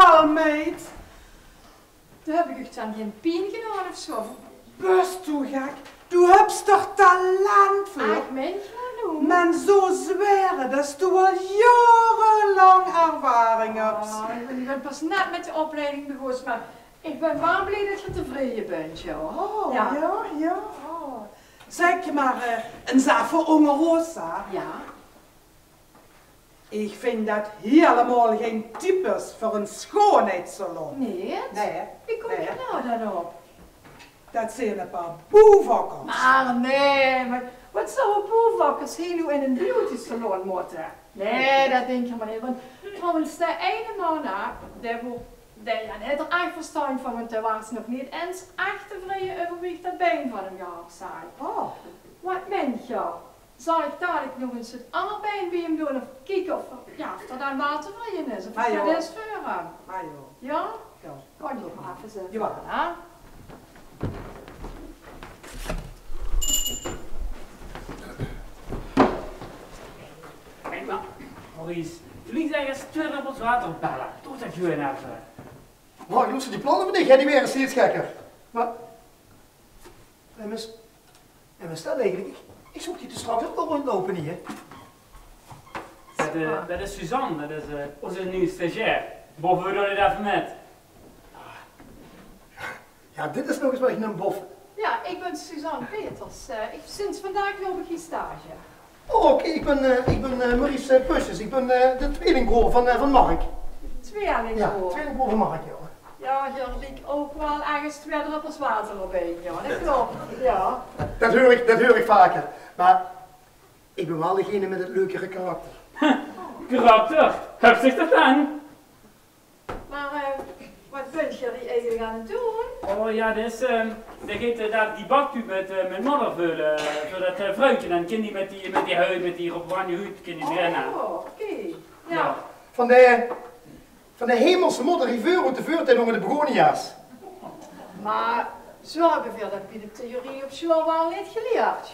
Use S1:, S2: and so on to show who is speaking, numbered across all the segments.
S1: normaal, meid?
S2: Toen heb ik echt aan geen pijn gedaan of zo.
S1: Best toe gek. Du hebt toch talent voor?
S2: Ik meen gewoon.
S1: Men zo zweren dat du al jarenlang ervaring hebt.
S2: Oh, ik ben pas net met de opleiding begonnen, maar ik ben wel blij dat je tevreden bent, joh.
S1: Oh,
S2: ja.
S1: ja.
S2: Oh.
S1: Zeg maar, een zaak voor Rosa.
S2: Ja.
S1: Ik vind dat helemaal geen types voor een schoonheidssalon.
S2: Nee?
S1: Nee.
S2: Wie kom je nou dan op?
S1: Dat zijn een paar boevakkers.
S2: Maar nee, maar wat zou een boevakkers hier nu in een beauty salon moeten? Nee, dat denk je maar niet. Want trouwens, de ene man, die heeft er echt verstand van, want daar was nog niet eens echt tevreden over wie ik dat been van hem gehad zei.
S1: Oh.
S2: Wat mens je? Zal ik dadelijk nog eens het andere been bij hem doen of kijken of er dan wel tevreden is? Of dat is voor hem?
S1: Ah joh.
S2: Ja?
S1: Ja.
S2: Kan je maar even zitten.
S1: Ja.
S2: Hè?
S3: Kijk maar, Maurice, jullie zeggen eens 2 druppels water bellen. Doe dat gewoon even.
S4: Maar Josse, die plannen van jij die weer steeds gekker. Maar, en wat staat eigenlijk? Ik zoek die te straks ook wel rondlopen hier.
S3: Dat is Suzanne, dat is onze nieuwe stagiair. Boven we er even met.
S4: Ja, dit is nog eens wel echt een bof.
S2: Ja, ik ben Suzanne Peters. Sinds vandaag loop ik hier stage.
S4: Oh, oké, ik ben Maurice Pusjes. Ik ben de tweelingbroer van Mark.
S2: Tweelingbroer?
S4: Ja, tweelingbroer van Mark, joh.
S2: Ja, je liep ook wel ergens 2 druppels water op een, ja. Dat klopt, ja.
S4: Dat hoor ik vaker. Maar ik ben wel degene met het leukere karakter.
S3: Karakter? Heb zich dat aan?
S2: Maar wat ben je eigenlijk aan het doen?
S3: Oh ja, dat geeft daar die baktube met modder vullen. Voor dat vrouwtje, dan kan die met die huid, met die oranje huid, kan die rennen.
S2: Oh, oké. Ja.
S4: Van de hemelse modder riveur uit de vuurtijd onder de begonia's.
S2: Maar zo hebben we dat bij de theorie op school wel niet geleerd.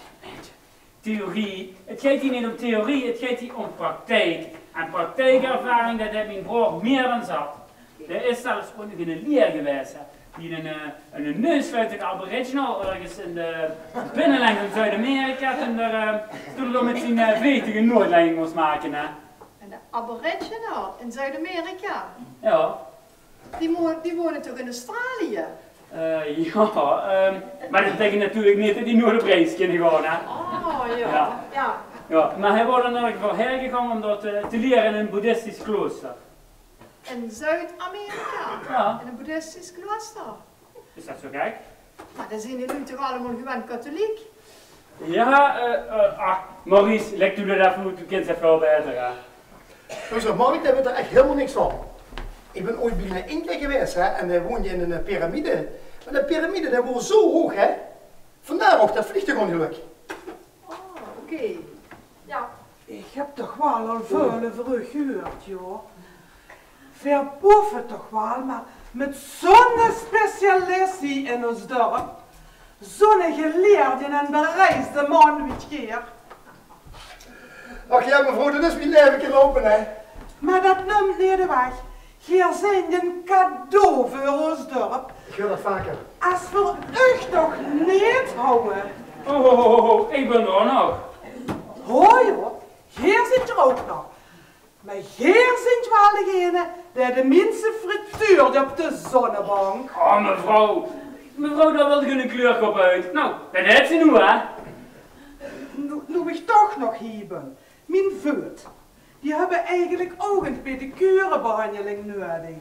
S3: Theorie, het gaat hier niet om theorie, het gaat hier om praktijk. En praktijkervaring, dat heeft mijn broer meer dan zat. Er is zelfs ook nog een leer geweest, die een neusfluit aboriginal ergens in de binnenlijn van Zuid-Amerika toen er met zijn vleetige een noordleiding moest maken. Hè.
S2: En de aboriginal in Zuid-Amerika?
S3: Ja.
S2: Die wonen toch in Australië?
S3: Maar dat betekent natuurlijk niet dat die nooit op reis kunnen gaan. Hè.
S2: Oh, ja.
S3: Ja, maar hij wordt in elk geval hergegaan om dat te leren in een boeddhistisch klooster.
S2: In Zuid-Amerika?
S3: Ja.
S2: In een boeddhistisch klooster?
S3: Is dat zo gek?
S2: Maar dan zijn jullie toch allemaal gewoon katholiek?
S3: Ja, Maurice, leg u dat even hoe de kind zich wel beter.
S4: Dus Mark, daar weet er echt helemaal niks van. Ik ben ooit bij een Inca geweest, hè, en daar woonde je in een piramide. Maar de piramide, dat was zo hoog, hè. Vandaar ook dat vliegtuigongeluk.
S2: Oh, oké. Ja.
S1: Ik heb toch wel al veel vroeg gehoord, joh. Verboven toch wel, maar met zo'n specialist hier in ons dorp. Zo'n geleerde en bereisde man weet je.
S4: Ach ja, mevrouw, dat is mijn leven lopen, hè.
S1: Maar dat neemt niet de weg. Hier zijn een cadeau voor ons dorp.
S4: Ik hoor dat vaker.
S1: Als we u toch niet houden.
S3: Oh, ik ben er nog.
S1: Hoi joh, hier zit er ook nog. Maar hier zit wel degene die de minste frituurde op de zonnebank.
S3: Oh, mevrouw, daar wilde je een kleurkop uit. Nou, dat heeft ze nu, hè.
S1: Nu ik toch nog hier ben. Mijn voet. Die hebben eigenlijk ook een pedicurebehandeling nodig.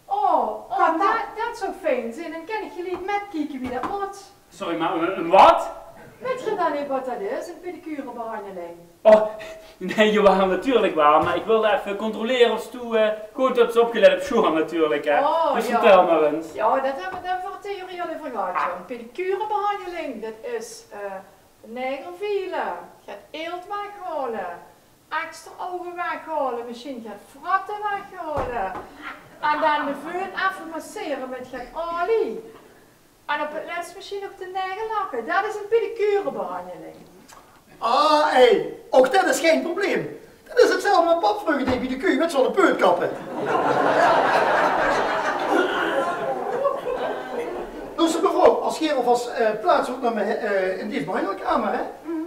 S2: Oh, dat zou fijn zijn. Dan kan ik jullie met kijken wie dat moet.
S3: Sorry, maar een wat?
S2: Weet je dan niet wat dat is, een pedicurebehandeling?
S3: Oh, nee, Johan, natuurlijk wel, maar ik wilde even controleren of ze goed hebt opgelet op school natuurlijk, hè.
S2: Oh,
S3: dus
S2: ja.
S3: vertel maar eens.
S2: Ja, dat hebben we voor theorie al even gehad. Een pedicurebehandeling, dat is negervielen, gaat eelt weghalen, extra ogen weghalen, misschien gaat fratten weghalen. En dan de voet even masseren met olie. En op het laatst misschien ook de negerlakken. Dat is een pedicurebehandeling.
S4: Ah, hé, ook dat is geen probleem. Dat is hetzelfde met papvruchten die bij de koe met zo'n peutkappen. plaats ook naar in deze behandelkamer, hè?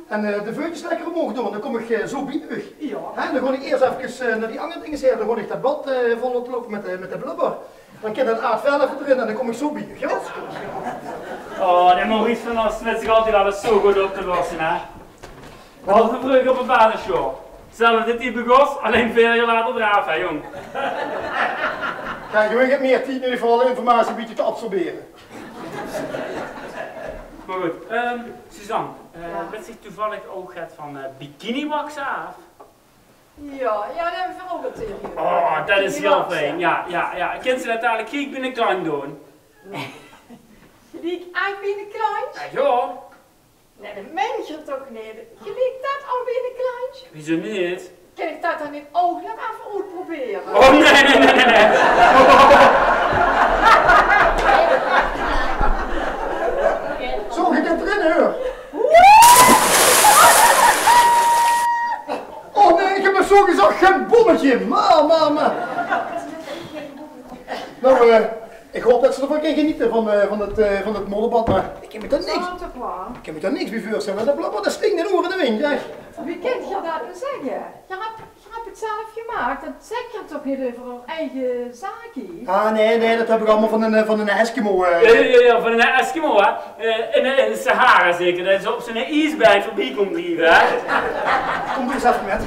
S4: En de vuurtjes lekker omhoog doen, dan kom ik zo bij terug.
S1: Ja.
S4: Hè? Dan ga ik eerst even naar die andere dingen zeggen, dan ga ik dat bad vol te lopen met de blubber. Dan kan dat aardvel even erin en dan kom ik zo bij terug, ja?
S3: Oh, de Maurice van ons weet zich altijd alles zo goed op te lossen, hè? Behalve vroeger op een basisschool. Hetzelfde type gos, alleen 4 jaar later draaf, hè, jong.
S4: Kijk, je hebt meer tijd in ieder geval informatie een beetje te absorberen.
S3: Maar goed, Suzanne, weet zich toevallig ook het van bikini wax af?
S2: Ja, dat hebben we ook al tegen je.
S3: Oh, dat is heel fijn. Ja. Kent ze dat eigenlijk gelijk binnen klein doen?
S2: Gelijk echt binnen kleins?
S3: Ja.
S2: Nee, dat meen je toch niet? Gelijk dat al binnen kleins?
S3: Wieso niet?
S2: Kan ik dat dan niet ook nog even uitproberen?
S3: Oh, nee.
S4: Zo, je kunt erin, hoor. Oh nee, ik heb me zo gezegd geen bommetje. Maar. Nou, ik hoop dat ze ervan kan genieten van het modderbad, maar ik heb me daar niks. Ik heb me daar niks bij voorstellen. Dat stinkt in oren de wind, zeg.
S2: Wie kent je dat nou zeggen? Je hebt het zelf gemaakt. Dat zeg je toch niet over een eigen zaakje?
S4: Ah nee, dat heb ik allemaal van een Eskimo.
S3: Ja, van een Eskimo, hè. In de Sahara zeker, dat is op zijn ijsberg voorbij komt drijven, hè.
S4: Kom er eens even met.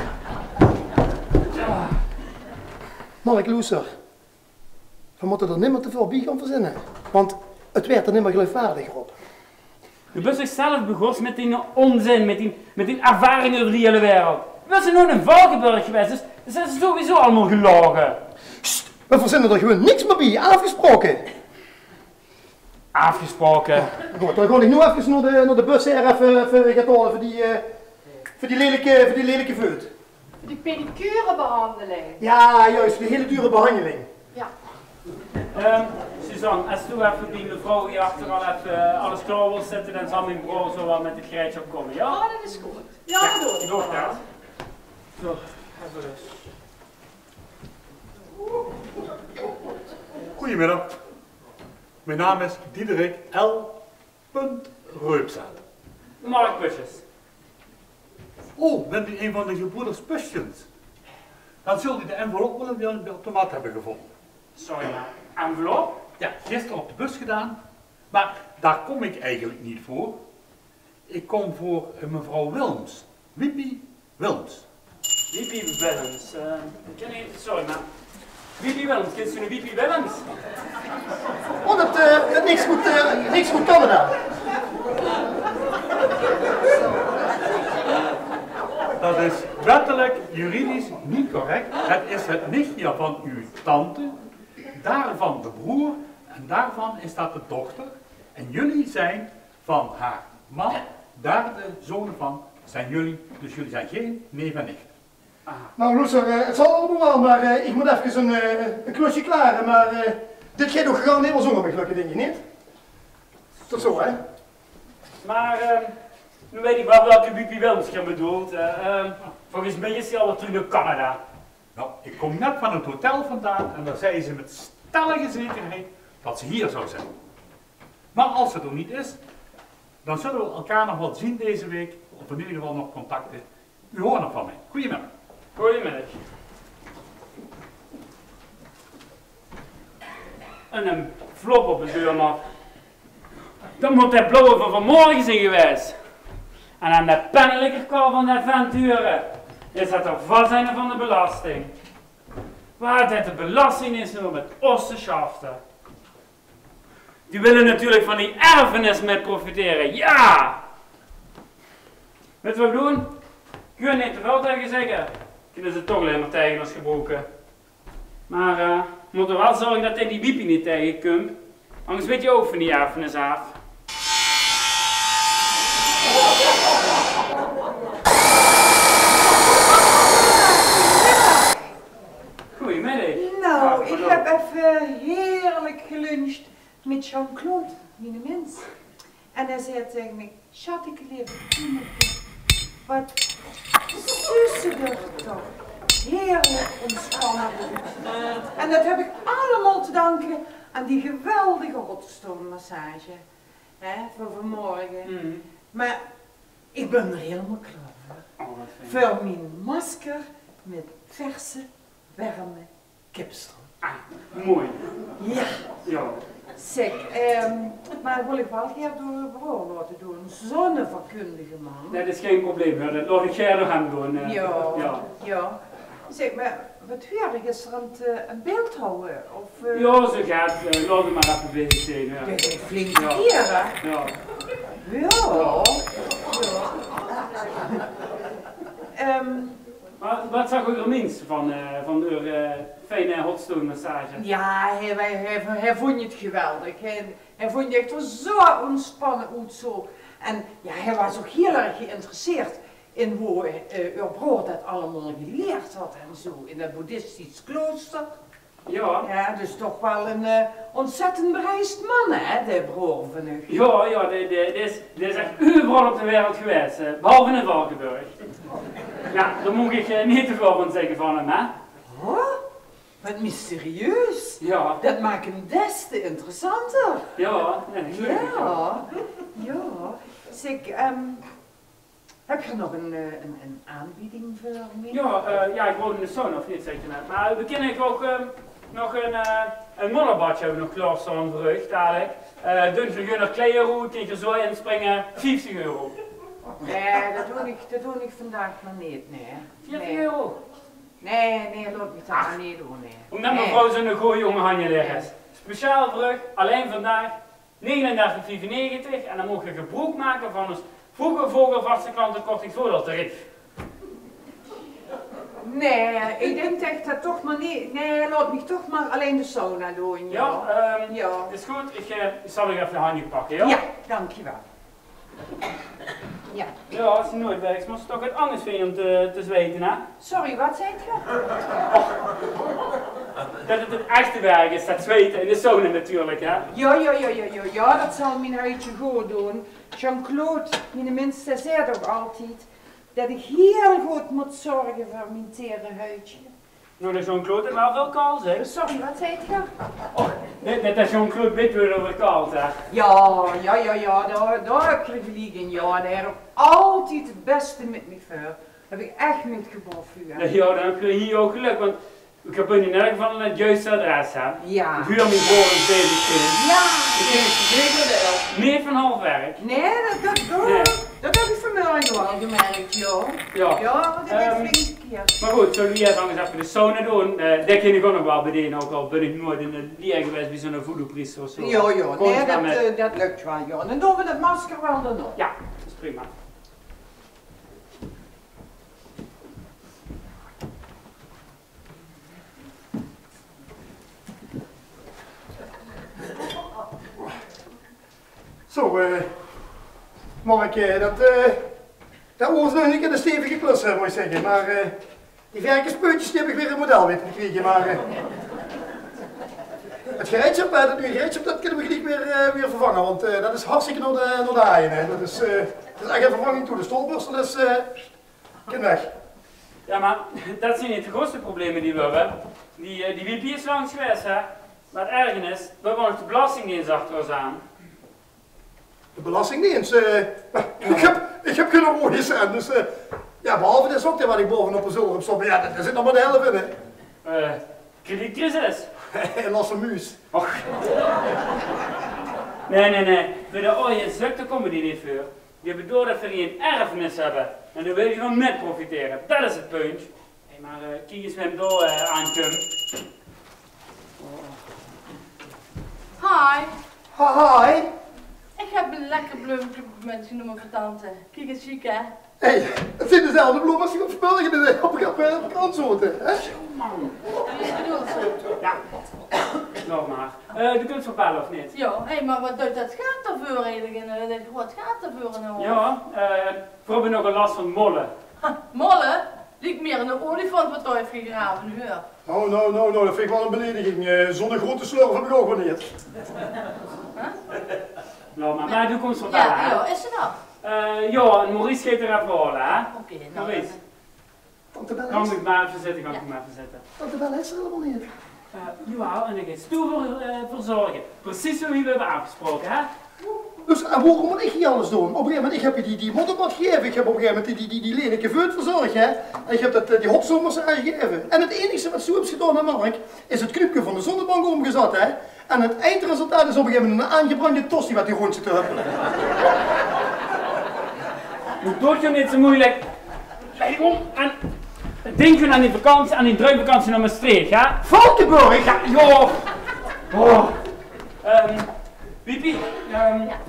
S4: Mark Loeser, we moeten er niet meer te veel bij gaan verzinnen, want het werd er niet meer geloofwaardiger op.
S3: Je bent zichzelf begost met die onzin, met die ervaringen over de hele wereld. We zijn nog in Valkenburg geweest, dus dat is sowieso allemaal gelogen.
S4: Sst, we verzinnen er gewoon niks meer bij, afgesproken.
S3: Afgesproken?
S4: Goed, dan ga ik nu even naar de bus hier even gaan halen voor die lelijke veut.
S2: Die pedicurebehandeling.
S4: Ja, juist, die hele dure behandeling.
S2: Ja.
S3: Suzanne, als je even die mevrouw hier achter al even alles klaar wil zetten, dan zal mijn vrouw zo wel met het gereedje opkomen, ja?
S2: Oh, dat is goed. Ja, dat doe ik.
S3: Doe dat. Zo, even rust.
S5: Goedemiddag. Mijn naam is Diederik L. Reupzaad.
S3: Mark Busjes.
S5: Oh, bent u een van de gebroeders Pusjens? Dan zult u de envelop wel in de automaat hebben gevonden.
S3: Sorry, maar envelop?
S5: Ja, gisteren op de bus gedaan, maar daar kom ik eigenlijk niet voor. Ik kom voor mevrouw Wilms, Wiepie Wilms.
S3: Wiepie Willems. Sorry, maar Wiepie Willems, kent u een Wiepie Willems?
S4: Oh, dat niks goed Canada.
S5: Dat is wettelijk, juridisch niet correct. Het is het nichtje van uw tante, daarvan de broer en daarvan is dat de dochter. En jullie zijn van haar man, daar de zonen van zijn jullie, dus jullie zijn geen neef en nicht.
S4: Nou Loeser, het zal allemaal wel, maar ik moet even een klusje klaren, maar dit gaat toch gewoon helemaal zonder me gelukkig, denk je niet? Tot zo, hè?
S3: Maar, nu weet ik wel welke Wiepie Willems je bedoelt. Volgens mij is hij al terug naar Canada.
S5: Nou, ik kom net van het hotel vandaan en daar zei ze met stellige zekerheid dat ze hier zou zijn. Maar als ze er niet is, dan zullen we elkaar nog wel zien deze week, of in ieder geval nog contacten. U hoort nog van mij. Goedemiddag.
S3: Goedemiddag. En een flop op de deurmat. Dat moet de blauwe van vanmorgen zijn geweest. En aan de pennelijke kal van de Venturen is dat er vast zijn van de belasting. Waar dit de belasting is nu met ossenschaften. Die willen natuurlijk van die erfenis mee profiteren, ja! Weet je wat we doen? Kun niet te veel tegen zeggen. Kunnen ze toch alleen maar tegen ons gebroken. Maar we moeten wel zorgen dat hij die Wiepie niet tegenkomt. Anders weet je ook van die erfenis af. Goedemiddag.
S6: Nou, ik heb even heerlijk geluncht met Jean-Claude, mijn mens. En hij zei tegen mij, schat ik lieve kindertje, wat zussen toch. Heerlijk ontspannen. En dat heb ik allemaal te danken aan die geweldige hotstone massage. hè, voor vanmorgen.
S3: Mhm.
S6: Maar ik ben er helemaal klaar voor.
S3: Oh, wat fijn.
S6: Voor mijn masker met verse, warme kipstroom.
S3: Ah, mooi.
S6: Ja,
S3: Ja.
S6: zeg, maar wil ik wel graag door een broer laten doen. Zo'n vakkundige man.
S3: Dat is geen probleem, hoor. Dat laat ik jij nog aan doen.
S6: Ja,
S3: Ja.
S6: ja. Zeg, maar wat weer is er aan het beeld houden? Of,
S3: Ja, zo gaat het. Laat het maar even bezig zijn. Ja.
S6: Dit is flink
S3: Ja.
S6: hier, hè?
S3: Ja.
S6: Ja. Ja.
S3: Maar wat zag u er minst van de fijne hotstone massage?
S6: Ja, hij vond het geweldig. Hij vond het echt zo ontspannen uit zo. En ja, hij was ook heel erg geïnteresseerd in hoe uw broer dat allemaal geleerd had en zo. In het boeddhistisch klooster.
S3: Ja.
S6: Ja, dus toch wel een ontzettend bereisd man, hè, de broer van u.
S3: Ja, dit is echt overal op de wereld geweest, behalve in Valkenburg. Ja, daar moet ik niet te veel van zeggen van hem, hè?
S6: Oh, wat mysterieus.
S3: Ja.
S6: Dat maakt hem des te interessanter.
S3: Ja, nee,
S6: Ja, ja. Zeg, heb je nog een aanbieding voor mij?
S3: Ja, ik woon in de zon, of niet, zeg je net. Maar we kunnen ook nog een modderbadje hebben nog klaarstaan voor u, dadelijk. Dunne kleeroe, tegen zo inspringen, 50 euro.
S6: Nee, dat doe ik vandaag maar niet, nee.
S3: 40 euro.
S6: Nee, laat me dat maar niet doen, nee.
S3: Omdat mevrouw zo'n goeie jonge hanje liggen. Speciaal voor u, alleen vandaag, 39,95 en dan mag je gebruik maken van ons vroege vogelvaste klantenkorting voordeeltarief.
S6: Nee, ik denk dat ik dat toch maar niet. Nee, laat me toch maar alleen de sauna doen.
S3: Ja,
S6: ja.
S3: is goed. Ik zal nog even een handje pakken, ja?
S6: Ja, dankjewel. Ja.
S3: Ja, als je nooit werkt, maar het is toch wat anders vinden om te zweten, hè?
S6: Sorry, wat zei je?
S3: Dat het echte werk is, dat zweten in de sauna natuurlijk, hè?
S6: Ja, dat zal mijn huidje goed doen. Jean-Claude, mijn minste, zei toch altijd dat ik heel goed moet zorgen voor mijn tere huidje.
S3: Nou, dat is Jean-Claude wel veel kaal, zeg.
S6: Sorry, wat zei je?
S3: Dit is Jean-Claude weet weer over kaal, hè?
S6: Ja, daar heb je gelijk in. Ja, daar heb ik altijd het beste met me voor. Heb ik echt met geboren.
S3: Ja, dan heb je hier ook geluk, want ik heb in ieder geval het juiste adres, hè?
S6: Ja.
S3: Huur mijn voor een bezig.
S6: Ja, zeker wel.
S3: Meer van half werk.
S6: Nee, dat heb ik vanmorgen wel gemerkt, ja. Ja, dat heb ik flink keer.
S3: Maar goed, zullen we eerst eens even de sauna doen? Dat ken ik ook nog wel bij deen, ook al ben ik nooit in de leer geweest bij zo'n voodoo-priester of zo.
S6: Ja,
S3: Kom eens maar
S6: nee, dat lukt wel, ja. Dan doen we het masker wel dan op.
S3: Ja, dat is prima.
S4: Zo, Mark, dat was nog niet een stevige klus, moet ik zeggen. Maar die verkenspeutjes die heb ik weer een model weten te krijgen. Maar het gereedschap, dat kunnen we gelijk weer vervangen. Want dat is hartstikke naar de haaien. Hè. Dat is echt een vervanging toe. De stolburstel is kind weg.
S3: Ja, maar dat zijn niet de grootste problemen die we hebben. Die WP is langs geweest, hè. Maar het erge is, we hebben nog de belastingdienst achter ons aan.
S4: De belastingdienst. Ik heb geen rode cent, dus ja, behalve dit sokje wat ik bovenop de zolder heb staan, ja, daar zit nog maar de helft in, hè.
S3: Kredietcrisis.
S4: En last van muus.
S3: Och. Nee. Voor de ooie zukte komen die niet voor. Die hebben door dat we geen erfenis hebben. En daar wil je van met profiteren. Dat is het punt. Hé, maar kijk eens met hem door aankomen.
S7: Hi,
S4: Hi.
S7: ik heb een lekker bloemetje meegenomen voor tante. Kijk eens chic, hè?
S4: Hé, het zijn dezelfde bloemen als ik op België op vakantie, hè?
S3: Man.
S7: Ik bedoel zo.
S3: Ja. Nog maar. De kunt verbellen of niet?
S7: Ja, hé, maar wat doet dat gaat ervoor eigenlijk? Wat gaat ervoor nou?
S3: Ja, we hebben nog een last van mollen.
S7: Molle? Lijkt meer een olifant wat er heeft gegraven nu.
S4: Nou, dat vind ik wel een belediging. Zo'n grote slurf heb ik ook wel niet.
S3: Nou, maar doe komt verbellen, hè?
S7: Ja, is ze dat?
S3: Ja, en Maurice geeft er even horen, hè?
S7: Oké, nou.
S3: Maurice,
S4: Tante Belle
S3: kan
S4: is,
S3: ik maar even zitten, maar even zitten.
S4: Tante Belle is er helemaal niet.
S3: Jawel, en ik ga stoer voor verzorgen. Precies zoals we hebben afgesproken, hè?
S4: Dus en waarom moet ik hier alles doen? Op een gegeven moment, ik heb je die moddermat gegeven, ik heb op een gegeven moment die lelijke veut verzorgd, hè. En ik heb die hopzommers aangegeven. En het enige wat Sue heeft gedaan, Mark, is het knupje van de zonnebank omgezet, hè. En het eindresultaat is op een gegeven moment een aangebrande tosti wat die rond zit te huppelen.
S3: Doe je niet zo moeilijk. En denk je aan die vakantie, aan die druivakantie naar Maastricht, ja?
S4: Valkenburg!
S3: Ja, joh! Oh. Pipi,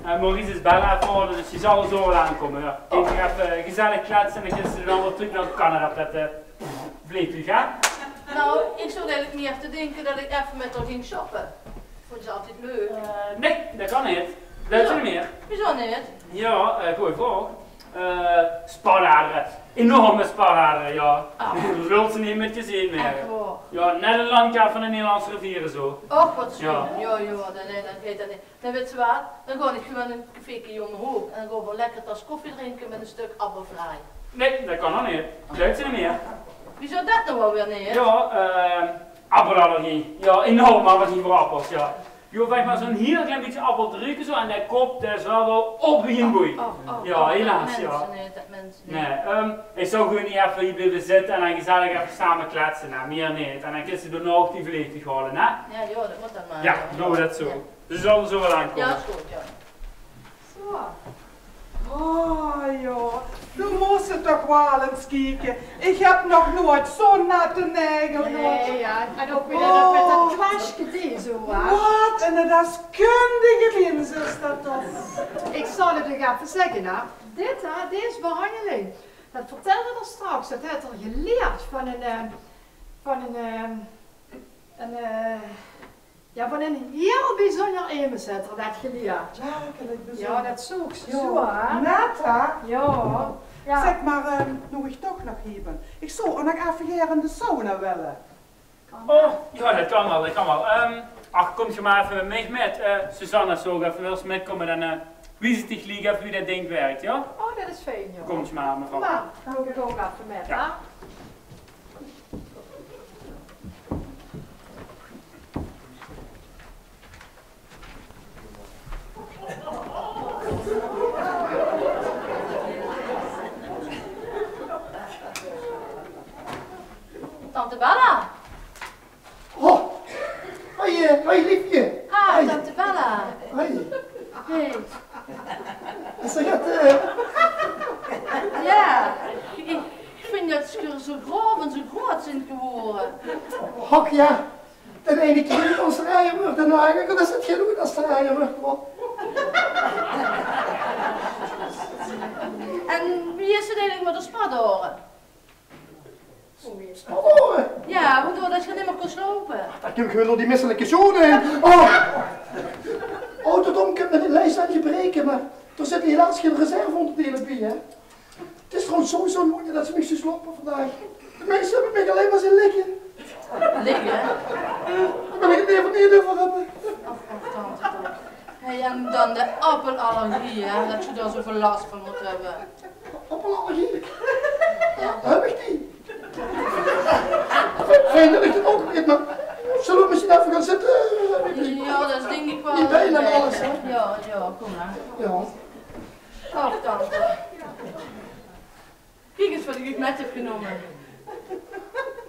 S3: Maurice is bellen voor, dus je zal er zo wel aankomen. Ja. Ik ga even gezellig kletsen en dan gaan ze dan weer terug naar Canada met het vliegtuig, ja?
S7: Nou, ik zou eigenlijk meer te denken dat ik even met haar ging shoppen. Vond ze altijd leuk.
S3: Nee, dat kan niet. Dat is er niet meer.
S7: Hoezo niet?
S3: Ja, goeie vraag. Spaarraderen. Enorme spaarraderen, ja. Je wilt ze niet met je zien meer.
S7: Echt waar.
S3: Ja, net een landkaart van de Nederlandse rivieren zo.
S7: Och, wat schoon.
S3: Ja.
S7: Ja, dan weet dat niet. Dan weet ze wat, dan ga ik gewoon een caféetje omhoog en dan gaan we lekker tas koffie drinken met een stuk appelfraai.
S3: Nee, dat kan nog niet. Dat is er niet meer.
S7: Wie zou dat nou wel weer niet?
S3: Ja, appelallergie. Ja, enorm allergie voor appels, ja. Je hoeft echt maar zo'n heel klein beetje appel te ruiken zo en dat kop, dat is wel op een boei. Ja, helaas, ja.
S7: Dat mensen niet.
S3: Nee, ik zou gewoon niet even hier blijven zitten en dan gezellig even samen kletsen, nou, meer niet. En dan kun je er ook die vliegtuig halen, hè?
S7: Ja, joh, dat moet dan maar.
S3: Ja, doen we dat zo.
S7: Ja.
S3: Dus zullen we zo wel aankomen.
S7: Ja, dat is goed, ja.
S1: Zo. Oh joh, du moest het toch wel eens kijken. Ik heb nog nooit zo'n natte nagel gehad.
S2: Nee, ja, en ook weer dat met dat kwastje die zo, hè.
S1: Wat een deskundige mens is dat toch?
S2: Ik zal het nog even zeggen, hè. Deze behandeling, dat vertelde er straks, dat heeft er geleerd van een heel bijzonder emenzetter, dat geleerd.
S1: Werkelijk
S2: Ja,
S1: bijzonder.
S2: dat zoek ze
S1: Ja,
S2: zo, hè.
S1: net hè?
S2: Ja. Ja.
S1: Zeg maar, nog ik toch nog hebben. Ik zou ook nog even hier in de sauna willen.
S3: Oh, ja, dat kan wel, dat kan wel. Ach, kom je maar even met mij met. Susanna zou even wel eens metkomen, dan wie zit ik liegen even wie dat ding werkt, ja?
S2: Oh, dat is fijn, joh.
S3: Kom je maar, mevrouw.
S2: Nou, dan ga ik ook even met, hè.
S3: Ja.
S7: Tante Bella.
S4: Oh, hoi liefje.
S7: Ah, Tante Bella.
S4: Hoi.
S7: Hey.
S4: Zeg het,
S7: Ja, ik vind dat ze zo groot en zo groot zijn geworden.
S4: hok ja. De ene keer als rijden wordt, dan eigenlijk, dat is het genoeg als de rijden wordt.
S7: En wie is er eigenlijk met de spadoren?
S4: Spadoren?
S7: Ja, waardoor dat je niet meer kon slopen.
S4: Dat kun je gewoon door die misselijke zoden. Oh, tot om met die lijst aan je breken, maar er zit helaas geen reserveonderdelen bij, hè. Het is trouwens sowieso moeilijk dat ze mij zo slopen vandaag. De mensen hebben mij alleen maar zien liggen.
S7: Liggen?
S4: Dan ben ik het even niet over hebben.
S7: Tante. Hey, en dan de appelallergie, hè, dat je daar zoveel last van moet hebben.
S4: Appelallergie?
S7: Ja.
S4: Heb ik die? Fijn dat ik het ook weet, maar zullen we misschien even gaan zitten?
S7: Ja, dat is denk ik wel.
S4: Die benen en alles, hè?
S7: Ja, kom maar.
S4: Ja.
S7: Ach, tante. Kijk eens wat ik met heb genomen.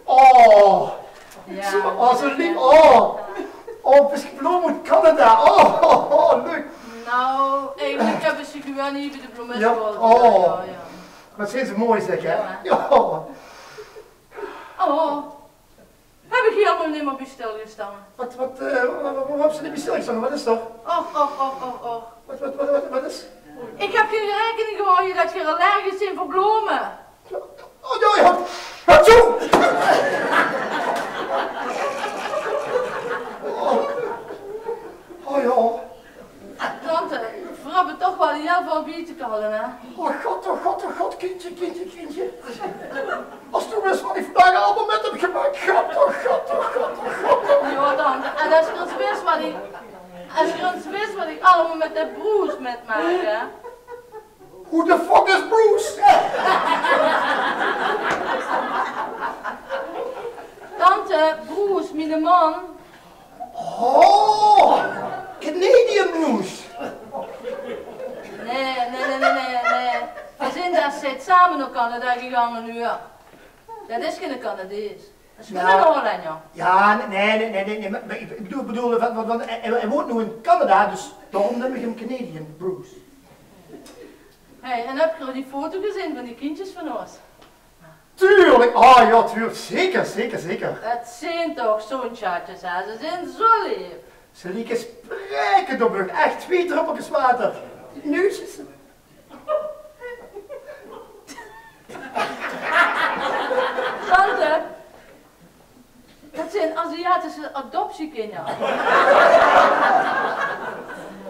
S4: Oh,
S7: Ja.
S4: zo lief. Oh, bloem uit Canada. Oh, leuk.
S7: Nou, eigenlijk hebben ze gewoon niet bij de bloemen.
S4: Ja,
S7: Ja.
S4: Wat zijn ze mooi zeg, hè?
S7: Ja.
S4: Ja.
S7: Oh, heb ik hier allemaal niet meer bij stilgestaan.
S4: Waarom heb ze niet besteld? Wat is dat?
S7: Och.
S4: Wat is?
S7: Ik heb geen rekening gehouden dat je allergisch bent voor bloemen.
S4: Oh, ja. Wat zo? Oh, ja.
S7: Tante, we hebben toch wel heel veel bieten kallen, hè?
S4: Oh god, kindje. Als toen wist wat ik vandaag allemaal met hem gemaakt. God.
S7: Ja, tante, en als je eens wist wat ik allemaal met de broers met maak, hè?
S4: Who the fuck is Bruce?
S7: Tante, broers, mijn man.
S4: Oh, Canadian Bruce.
S7: Canada gegaan nu, ja. Dat is geen Canadees. Dat is
S4: Ja.
S7: gewoon een Hollander.
S4: Ja, nee, maar ik bedoel, want hij woont nu in Canada, dus daarom neem ik hem Canadian, Bruce.
S7: Hey, en heb je die foto gezien van die kindjes van ons?
S4: Tuurlijk, ah ja, tuurlijk, zeker.
S7: Het zijn toch zo'n chatjes, hè? Ze zijn zo lief.
S4: Ze lieken sprekend op hun, echt 2 druppeltjes water. Die neusjes.
S7: Tante, dat zijn Aziatische adoptiekinderen.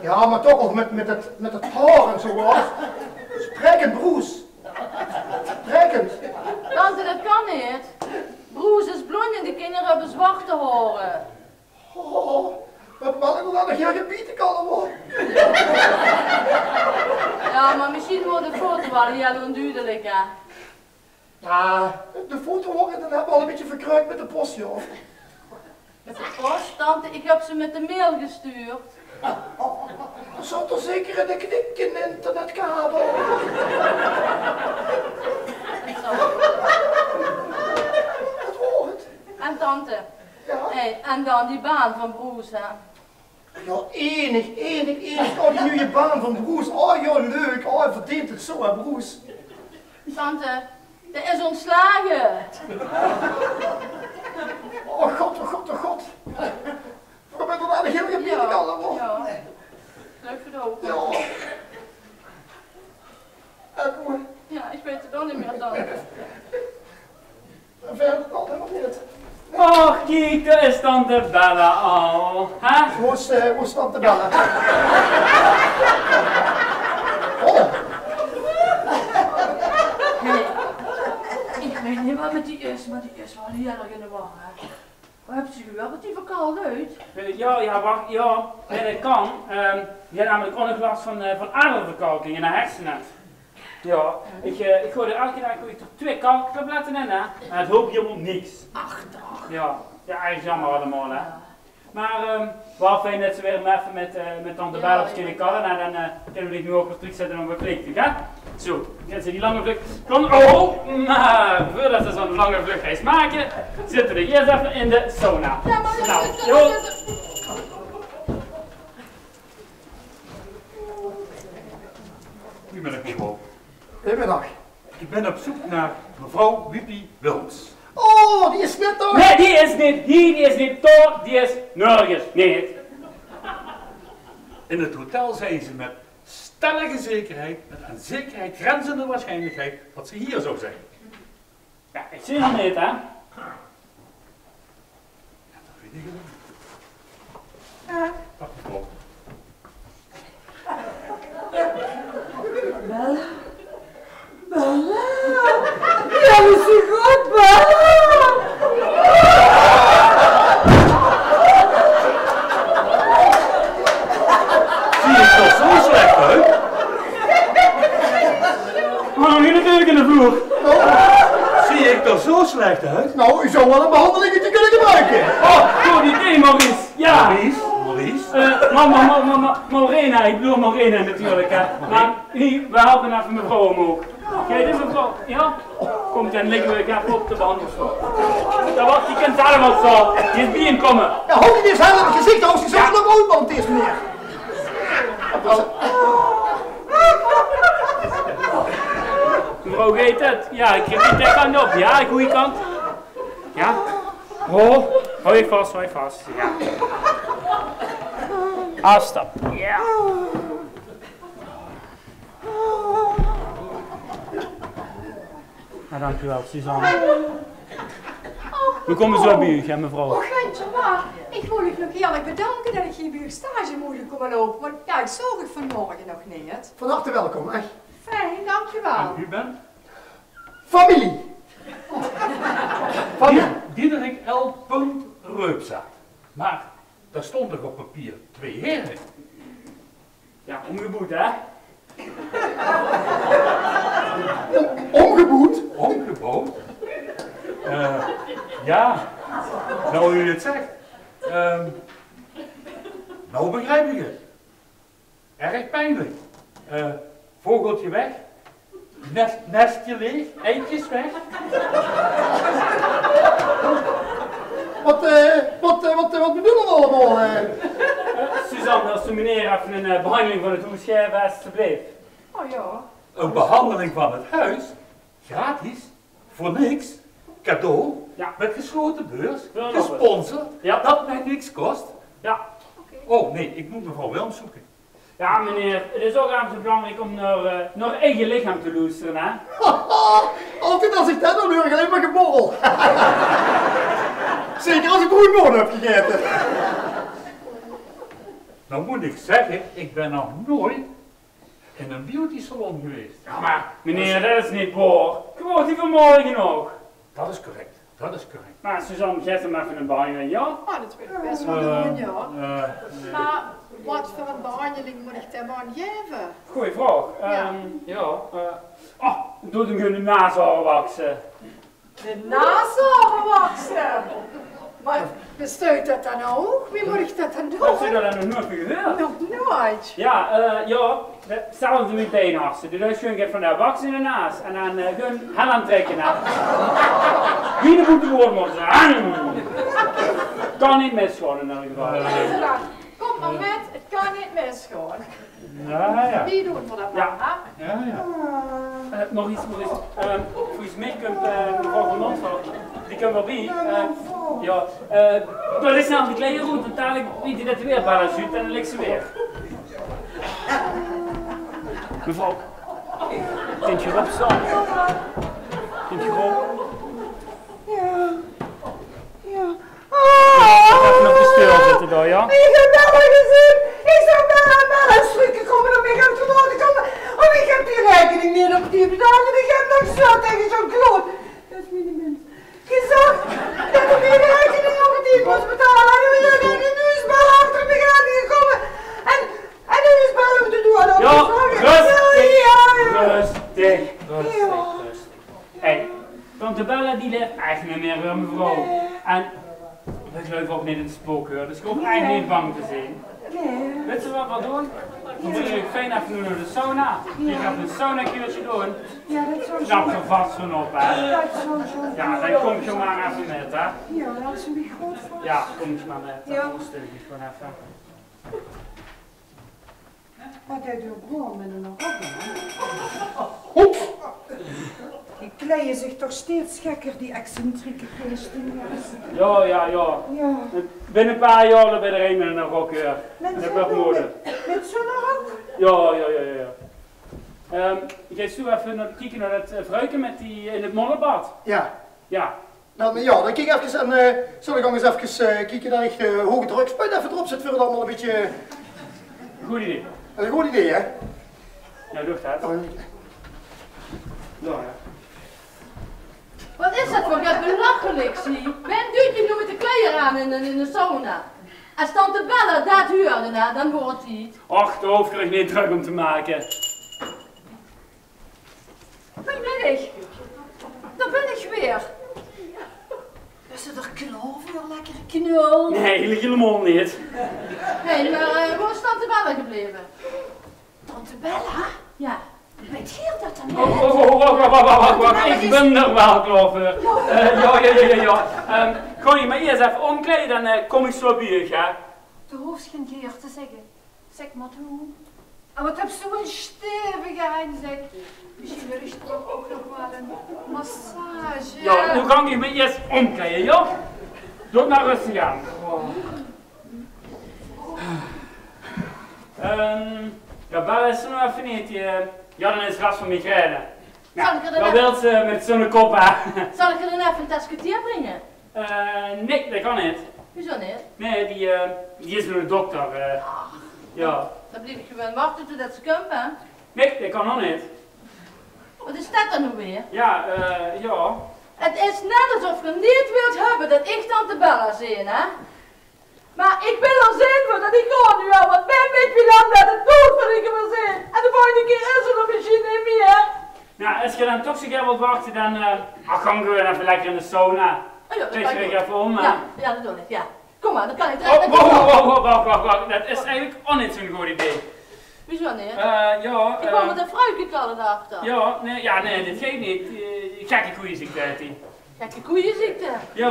S4: Ja, maar toch ook met het haar en zo was. Sprekend, Bruce. Sprekend.
S7: Tante, dat kan niet. Bruce is blond en de kinderen hebben zwarte haren.
S4: Oh, wat mag ik dan nog geen gebieden kan worden?
S7: Ja, maar misschien wordt de foto wel heel onduidelijk, hè?
S4: Ja, de foto worden dan hebben we al een beetje verkruikt met de post, joh.
S7: Met de post, tante, ik heb ze met de mail gestuurd.
S4: Er zat toch zeker in de knik in de internetkabel. Wat hoort?
S7: En tante,
S4: Ja?
S7: hey, en dan die baan van Bruce, hè?
S4: Ja, enig. Oh, die nieuwe baan van Bruce. Oh, ja, leuk. Oh, hij verdient het zo, hè, Bruce.
S7: Tante, dat is ontslagen.
S4: Oh, god. Waarom ben je dan heel gebieden kan worden?
S7: Ja. Leuk voor de ogen.
S4: Ja. En hoe?
S7: Ja, ik weet het ook niet meer, tante.
S4: En verder nog helemaal niet.
S3: Och, kijk, daar is tante Bella al. Hè?
S4: Hoe is tante Bella? Oh,
S7: Hey, ik weet niet wat met die is, maar die is wel heel erg in de war, hè. Wat hebben ze wel met die verkoud uit?
S3: Wacht, ja, dat kan. Je hebt namelijk ook nog last van aderverkalking in de hersenen. Ja, ik gooi er elke dag er 2 kalktabletten in, hè. Maar het hulp helemaal niks.
S7: Ach, toch.
S3: Ja, erg jammer allemaal, hè. Maar wel fijn dat ze weer even met tante Bella op kunnen kallen. En dan kunnen we dit nu ook weer terugzetten op een verpleegtuk, hè. Zo, gaan ze die lange vlucht maar voordat ze zo'n lange vluchtreis maken, zitten we eerst even in de sauna.
S7: Ja, maar
S3: Nou, joh.
S5: Goedemiddag mevrouw.
S4: goedemiddag.
S5: Ik ben op zoek naar mevrouw Wiepie Wilms.
S4: Oh, die is net toch?
S3: Nee, die is niet hier, die is niet toch, die is nergens niet.
S5: In het hotel zijn ze met stellige zekerheid, met aan zekerheid grenzende waarschijnlijkheid, dat ze hier zou zijn.
S3: Ja, ik zie hem niet, hè.
S5: Ja, dat weet ik niet. Dag mevrouw.
S1: Ja, is ie goed, Bella?
S5: Zie ik er zo slecht uit?
S3: Oh, hier natuurlijk in de vloer.
S5: Zie ik er zo slecht uit?
S4: Nou, u zou wel een behandelingetje kunnen gebruiken.
S3: Oh, goed idee, Maurice. Ja.
S5: Maurice?
S3: Morena, ik bedoel Morena natuurlijk, hè. Maar hier, we helpen even mevrouw omhoog. Kijk, dit mevrouw, ja? Komt en liggen we even op de behandelstoel. Dat wacht, je kunt zelf ook zo. Die is binnenkomen.
S4: Ja, hou je eens helemaal in het gezicht, als je zo nog roodband is, meneer.
S3: Mevrouw, weet het? Ja, ik geef die kant op. Ja, de goede kant. Ja. Oh, hou je vast, Ja. Afstap. Ja. Nou, dankjewel, Suzanne. We komen zo bij u, hè, mevrouw.
S2: Oh, Gentje, maar ik wil u nog eerlijk bedanken dat ik hier bij uw stage mocht komen lopen. Want ja, ik zag het vanmorgen nog niet.
S4: Van harte welkom, hè.
S2: Fijn, dankjewel.
S5: En u bent?
S4: Familie.
S5: Diederik L. Reupzaat. Maar daar stond toch op papier 2 heren?
S3: Ja, omgeboet, hè?
S4: Omgeboet?
S5: Omgebouwd? Ja, nou u het zegt. Nou begrijp ik het. Erg pijnlijk. Vogeltje weg. Nestje leeg, eitjes weg.
S4: Wat bedoelen we allemaal?
S3: Suzanne, als de meneer even een behandeling van het huis geeft, alsjeblieft.
S2: Oh ja.
S5: Een behandeling van het huis, gratis, voor niks, cadeau,
S3: Ja.
S5: met gesloten beurs,
S3: Wel nog
S5: gesponsord,
S3: Ja.
S5: dat mij niks kost.
S3: Ja.
S5: Oh nee, ik moet mevrouw Wilms zoeken.
S3: Ja, meneer, het is ook even belangrijk om naar eigen lichaam te luisteren, hè?
S4: Altijd als ik dat dan hoor, alleen maar geborrel. Zeker als ik broodmorgen heb gegeten.
S5: Nou moet ik zeggen, ik ben nog nooit in een beauty salon geweest.
S3: Ja, maar meneer, dat is niet waar. Gewoon die vanmorgen nog.
S5: Dat is correct, dat is correct.
S3: Maar Suzanne, geef hem even een behandeling, ja?
S2: Oh, dat wil ik best wel doen, ja. Maar wat voor een behandeling moet ik hem aan geven?
S3: Goeie vraag. Doe hem gewoon de naasharen waksen.
S2: De nasharen waksen. Maar bestaat dat dan ook? Wie moet ik dat dan doen?
S3: Heb je dat nog nooit gehoord?
S2: Nog nooit.
S3: Ja, hetzelfde met beenartsen. Dus gewoon even van de waksen in de naas en dan gewoon hel aantrekken. Wie moet de woord moeten zijn? Kan niet misgaan in elk geval.
S2: Kom maar met, het kan niet misgaan.
S5: Ja.
S2: Wie doen we dat
S3: Ja.
S2: dan, hè?
S5: Ja.
S3: Nog iets. Volgens mij komt mevrouw van Montfort, die komt wel bij. Dat is nou die kleine route, want dadelijk biedt hij dat weer balans uit en dan ligt ze weer. Mevrouw, kunt je erop staan? Kunt je erop?
S1: Ja.
S3: Even op de stil zitten daar, ja?
S1: Ik heb Bella gezien. Ik zou Bella schrikken komen om ik hem te laten komen. Oh, ik heb die rekening niet op die bedacht en ik heb nog zo tegen zo'n kloot. Dat is mijn mens. Gezegd dat ik die rekening op het team moest betalen. En nu is Bella achter me gekomen. En nu is Bella op de deur.
S3: Ja, rustig. Hé, tante Bella die leeft eigenlijk niet meer, mevrouw. En we geloven ook niet in het spookhuur, dus ik hoef eigenlijk niet bang te zijn.
S1: Nee.
S3: Weet je wat we doen? Dan wil ik fijn even naar de sauna. Ik ga een sauna-kuurtje doen.
S1: Ja, dat zou
S3: Knap
S1: zo.
S3: er vast van op, hè.
S1: Dat zou zo.
S3: Ja, dan kom je maar even met, hè.
S1: Ja, dat is me goed voor.
S3: Ja, kom je maar met.
S1: Ja.
S3: Dan stel ik het gewoon even.
S1: Wat hij doet gewoon met een rok, die kleien zich toch steeds gekker, die excentrieke geesten.
S3: Ja.
S1: Ja.
S3: Binnen een paar jaar ben je er een met een rokkeur.
S1: Met
S3: Dat wordt nodig.
S1: Met zo'n rok?
S3: Ja. Ik ga zo even kijken naar het vrouwtje met die in het mollebad.
S4: Ja.
S3: Ja.
S4: Nou, ja, dan kijk ik even en zal ik nog eens even kijken dat ik de hoge drukspuit even erop zet voor het allemaal een beetje...
S3: Goed idee.
S4: Dat is een goed idee, hè?
S3: Ja, doe dat. Ja.
S7: Wat is dat voor een belachelijk, zie? Ben doet je nu met de kleren aan in de sauna? Als tante Bella dat hoorde, dan hoort hij het.
S3: Och, de hoofd krijg niet druk om te maken.
S7: Waar ben ik? Daar ben ik weer. Is het er klaar voor lekkere knul?
S3: Nee, helemaal niet.
S7: Hé, maar waar is tante Bella gebleven?
S6: Tante Bella?
S7: Ja.
S6: Weet je dat dan niet?
S3: Wacht. Ik ben er wel klaar voor. Ja. Ga je maar eerst even omkleden, dan kom ik zo bij je, ja?
S6: De hoeft geen keer te zeggen. Zeg maar hoe. En wat heb zo'n stevige hand, zeg. Misschien is er ook nog wel een massage.
S3: Ja, nu ga ik me eerst omkleden, ja? Doe het maar rustig aan. Ja, Bella is er nog even niet. Ja, dan is het last van migraine.
S7: Zal ik er dan
S3: Wat
S7: even-
S3: wil ze met zo'n kop aan?
S7: Zal ik er dan even een tasje thee brengen?
S3: Nee, dat kan niet.
S7: Hoezo niet?
S3: Nee, die is naar de dokter. Ja.
S7: Dan blijf ik gewoon wachten totdat ze komt, hè?
S3: Nee, dat kan nog niet.
S7: Wat is dat dan nou weer?
S3: Ja.
S7: Het is net alsof je niet wilt hebben dat ik tante Bella zie, hè? Maar ik wil er zijn voor dat ik gewoon nu al, want ben weet wie lang dat het dood wat ik er wil zijn. En de volgende keer is er nog misschien niet meer.
S3: Nou, als je dan toch zo wilt wachten, dan gaan we gewoon even lekker in de sauna.
S7: Oh ja, dat
S3: Wees
S7: kan
S3: je
S7: ik doen.
S3: even om.
S7: Ja, dat doe ik, ja. Kom maar, dan kan ik
S3: Oh, wacht. Dat is eigenlijk ook niet zo'n goed idee.
S7: Wieso niet?
S3: Ja,
S7: Ik kwam met een fruitjekallen daarachter.
S3: ja, nee, dat geeft niet. Gekke koeienziekte heet die.
S7: Gekke koeienziekte.
S3: Ja,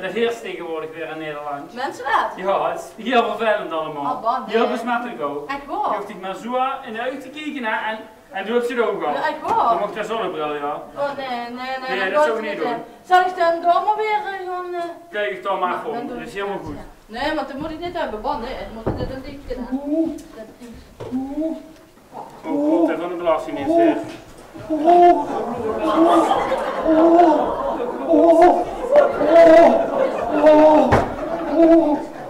S3: dat heerst tegenwoordig weer in Nederland.
S7: Mensen dat?
S3: Ja, het is heel vervelend allemaal.
S7: Oh, man, nee.
S3: Heel besmettelijk ook.
S7: Echt
S3: Je
S7: waar?
S3: hoeft niet maar zo in de uit te kijken hè, en doet ze het ook al.
S7: Ja, echt
S3: Dan
S7: waar?
S3: mag je zonnebril, ja.
S7: Oh nee,
S3: Nee, dat
S7: doe
S3: zou
S7: ik
S3: ik niet
S7: hè.
S3: doen.
S7: Zal ik dan door maar weer gaan...
S3: Kijk het dan maar
S7: dan
S3: gewoon,
S7: doe
S3: dat
S7: ik
S3: is helemaal
S7: het.
S3: goed.
S7: Nee, want dan moet ik dit hebben, want nee, dan moet ik dit een diepje doen.
S3: Oh god, dat van de belastingdienst weer.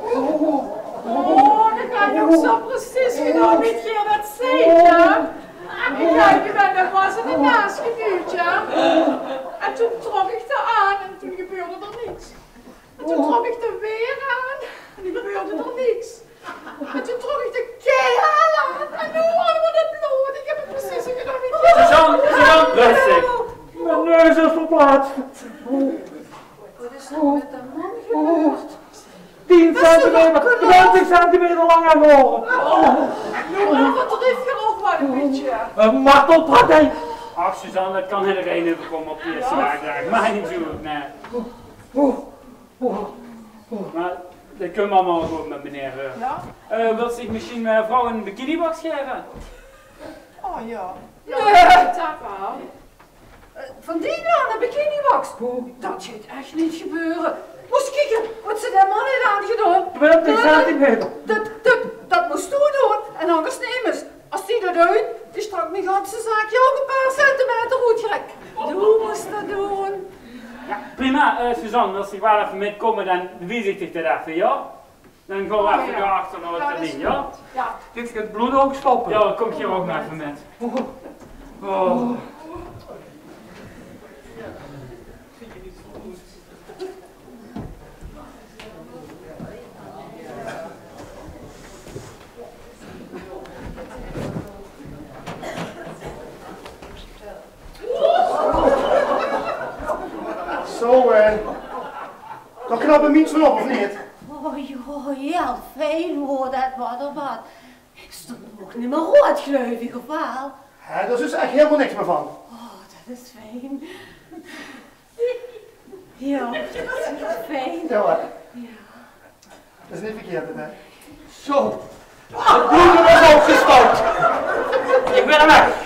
S2: Oh, dat kan je ook zo precies gedaan met je dat zeetje. Kijk, je bent er was in de naast geduwd, ja. En toen trok ik er aan en toen gebeurde er niks. En toen trok ik er weer aan en toen gebeurde er niks. En toen trok ik de keihard aan en nu allemaal het bloed. Ik heb het precies gedaan met je.
S3: Suzanne, rustig.
S1: Mijn neus is verplaatst.
S7: Wat is er met de man gebeurd?
S1: 10 centimeter, 20 centimeter langer geworden.
S2: Nou, wat drift je ook wel een beetje.
S1: Een martelpartij.
S3: Ach Suzanne, dat kan iedereen overkomen op de eerste dagen. Mij niet zo, nee. Maar dat kunnen we allemaal goed met meneer.
S2: Ja?
S3: Wilt zich misschien mevrouw een bikinibox geven?
S2: Oh ja. Ja, dat wel.
S6: Van die nou, een bikinibox. Dat gaat echt niet gebeuren. Moest kijken wat ze daar man heeft aangedaan.
S1: 20 centimeter.
S6: Dat moest toen doen. En anders nemen ze. Als die dat doet, die strak mijn ganse zaakje ook een paar centimeter uitgerekt. Doe moest dat doen.
S3: Ja, prima. Suzanne, wil zich wel even metkomen, dan bewijs ik dit even, ja? Dan gaan we even daarachter naar het terrein, ja?
S2: Ja.
S1: Dit gaat het bloed ook stoppen.
S3: Ja, dan kom ik hier ook maar even met. Oh.
S4: Zo, dan knappen miets van op, of niet?
S7: Oh joh, heel fijn hoor, dat wat of wat. Ik stond nog niet meer rood, geloof ik, of wel?
S4: Daar is dus echt helemaal niks meer van.
S7: Oh, dat is fijn. Ja, dat is fijn.
S4: Ja hoor.
S7: Ja.
S4: Dat is niet verkeerd, hè?
S1: Zo. Het bloed is opgestookt.
S3: Ik ben er weg.